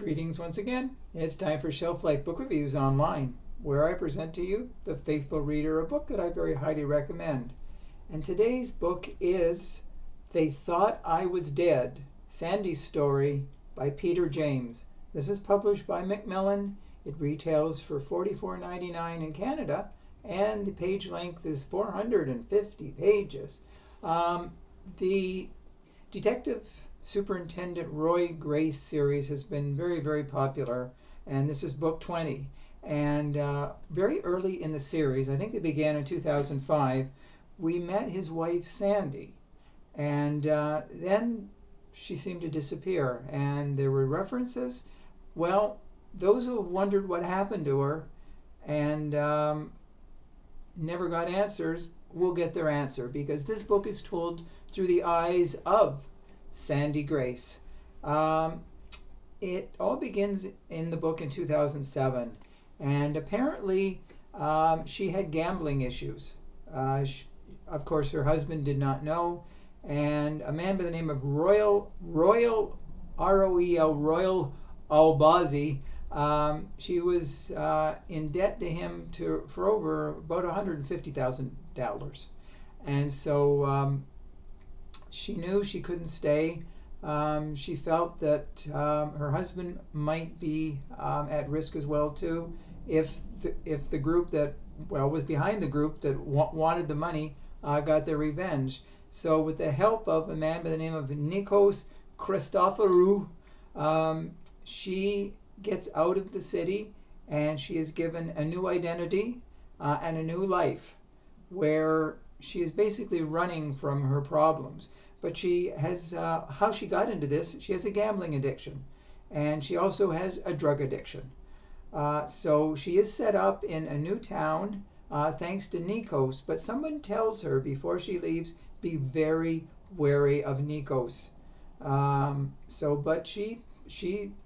Greetings once again. It's time for Shelf Life Book Reviews Online, where I present to you, the faithful reader, a book that I very highly recommend. And today's book is They Thought I Was Dead, Sandy's Story by Peter James. This is published by Macmillan. It retails for $44.99 in Canada, and the page length is 450 pages. The Detective Superintendent Roy Grace series has been very, very popular, and this is book 20. And very early in the series, I think they began in 2005, we met his wife Sandy, and then she seemed to disappear, and there were references. Well, those who have wondered what happened to her and never got answers will get their answer, because this book is told through the eyes of Sandy Grace. It all begins in the book in 2007, and apparently she had gambling issues. Of course, her husband did not know, and a man by the name of Royal Royal Albazi, she was in debt to him for over about $150,000, and so she knew she couldn't stay. She felt that her husband might be at risk as well too, if the group that was behind the group that wanted the money got their revenge. So with the help of a man by the name of Nikos Christoforou, she gets out of the city, and she is given a new identity and a new life, where she is basically running from her problems. But she has, how she got into this, she has a gambling addiction, and she also has a drug addiction. So she is set up in a new town thanks to Nikos, but someone tells her before she leaves, be very wary of Nikos. But she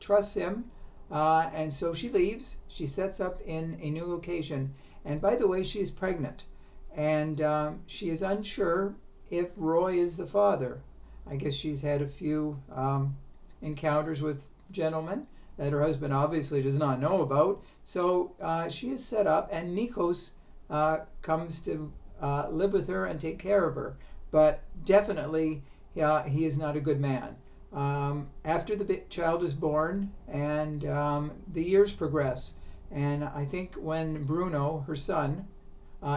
trusts him, and so she leaves. She sets up in a new location, and by the way, she is pregnant, and she is unsure if Roy is the father. I guess she's had a few encounters with gentlemen that her husband obviously does not know about. So she is set up, and Nikos comes to live with her and take care of her. But definitely, he is not a good man. After the child is born, and the years progress, and I think when Bruno, her son,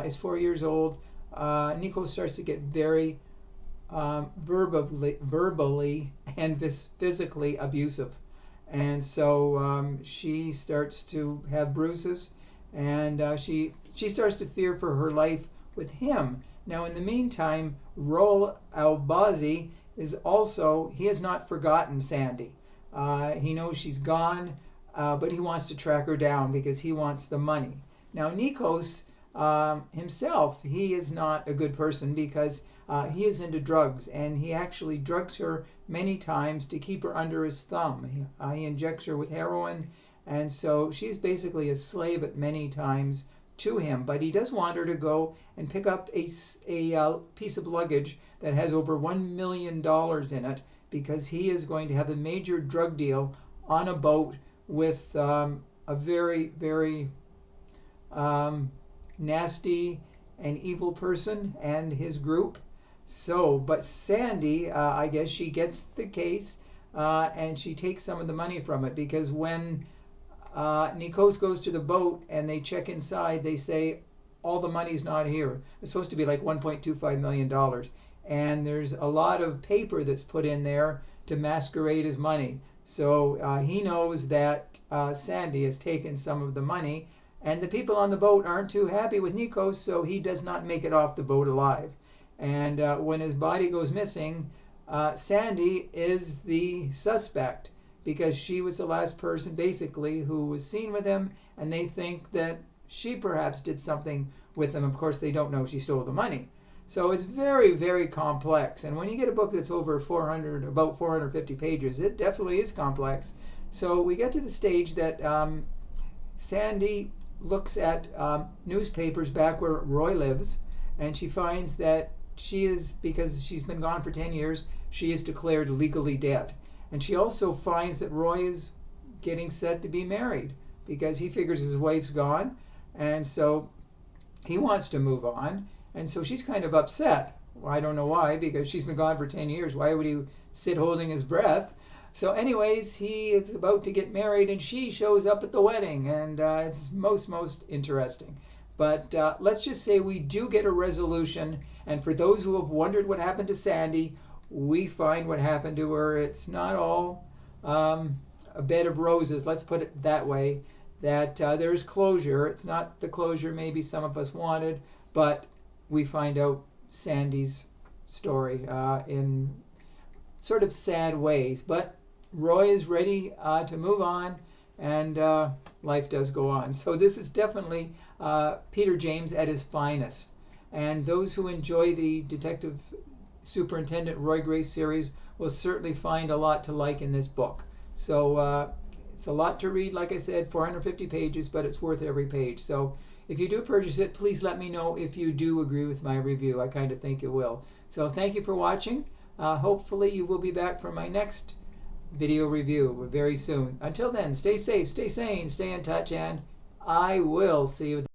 is 4 years old, Nikos starts to get very verbally and physically abusive. And so she starts to have bruises, and she starts to fear for her life with him. Now, in the meantime, Royal Albazi he has not forgotten Sandy. He knows she's gone, but he wants to track her down because he wants the money. Now, Nikos himself, he is not a good person, because he is into drugs, and he actually drugs her many times to keep her under his thumb. He injects her with heroin, and so she's basically a slave at many times to him. But he does want her to go and pick up a piece of luggage that has over $1 million in it, because he is going to have a major drug deal on a boat with a very, very nasty and evil person and his group. So, but Sandy, I guess she gets the case, and she takes some of the money from it, because when Nikos goes to the boat and they check inside, they say all the money's not here. It's supposed to be like $1.25 million. And there's a lot of paper that's put in there to masquerade as money. So he knows that Sandy has taken some of the money, and the people on the boat aren't too happy with Nikos, so he does not make it off the boat alive. And when his body goes missing, Sandy is the suspect, because she was the last person basically who was seen with him, and they think that she perhaps did something with him. Of course, they don't know she stole the money. So it's very, very complex. And when you get a book that's over about 450 pages, it definitely is complex. So we get to the stage that Sandy looks at newspapers back where Roy lives, and she finds that because she's been gone for 10 years, she is declared legally dead. And she also finds that Roy is getting set to be married because he figures his wife's gone, and so he wants to move on, and so she's kind of upset. Well, I don't know why, because she's been gone for 10 years. Why would he sit holding his breath? So anyways, he is about to get married, and she shows up at the wedding, and it's most interesting. But let's just say we do get a resolution, and for those who have wondered what happened to Sandy, we find what happened to her. It's not all a bed of roses, let's put it that way, that there's closure. It's not the closure maybe some of us wanted, but we find out Sandy's story in sort of sad ways. But Roy is ready to move on, and life does go on. So this is definitely Peter James at his finest. And those who enjoy the Detective Superintendent Roy Grace series will certainly find a lot to like in this book. So it's a lot to read, like I said, 450 pages, but it's worth every page. So if you do purchase it, please let me know if you do agree with my review. I kind of think you will. So thank you for watching. Hopefully you will be back for my next video review very soon. Until then, stay safe, stay sane, stay in touch, and I will see you.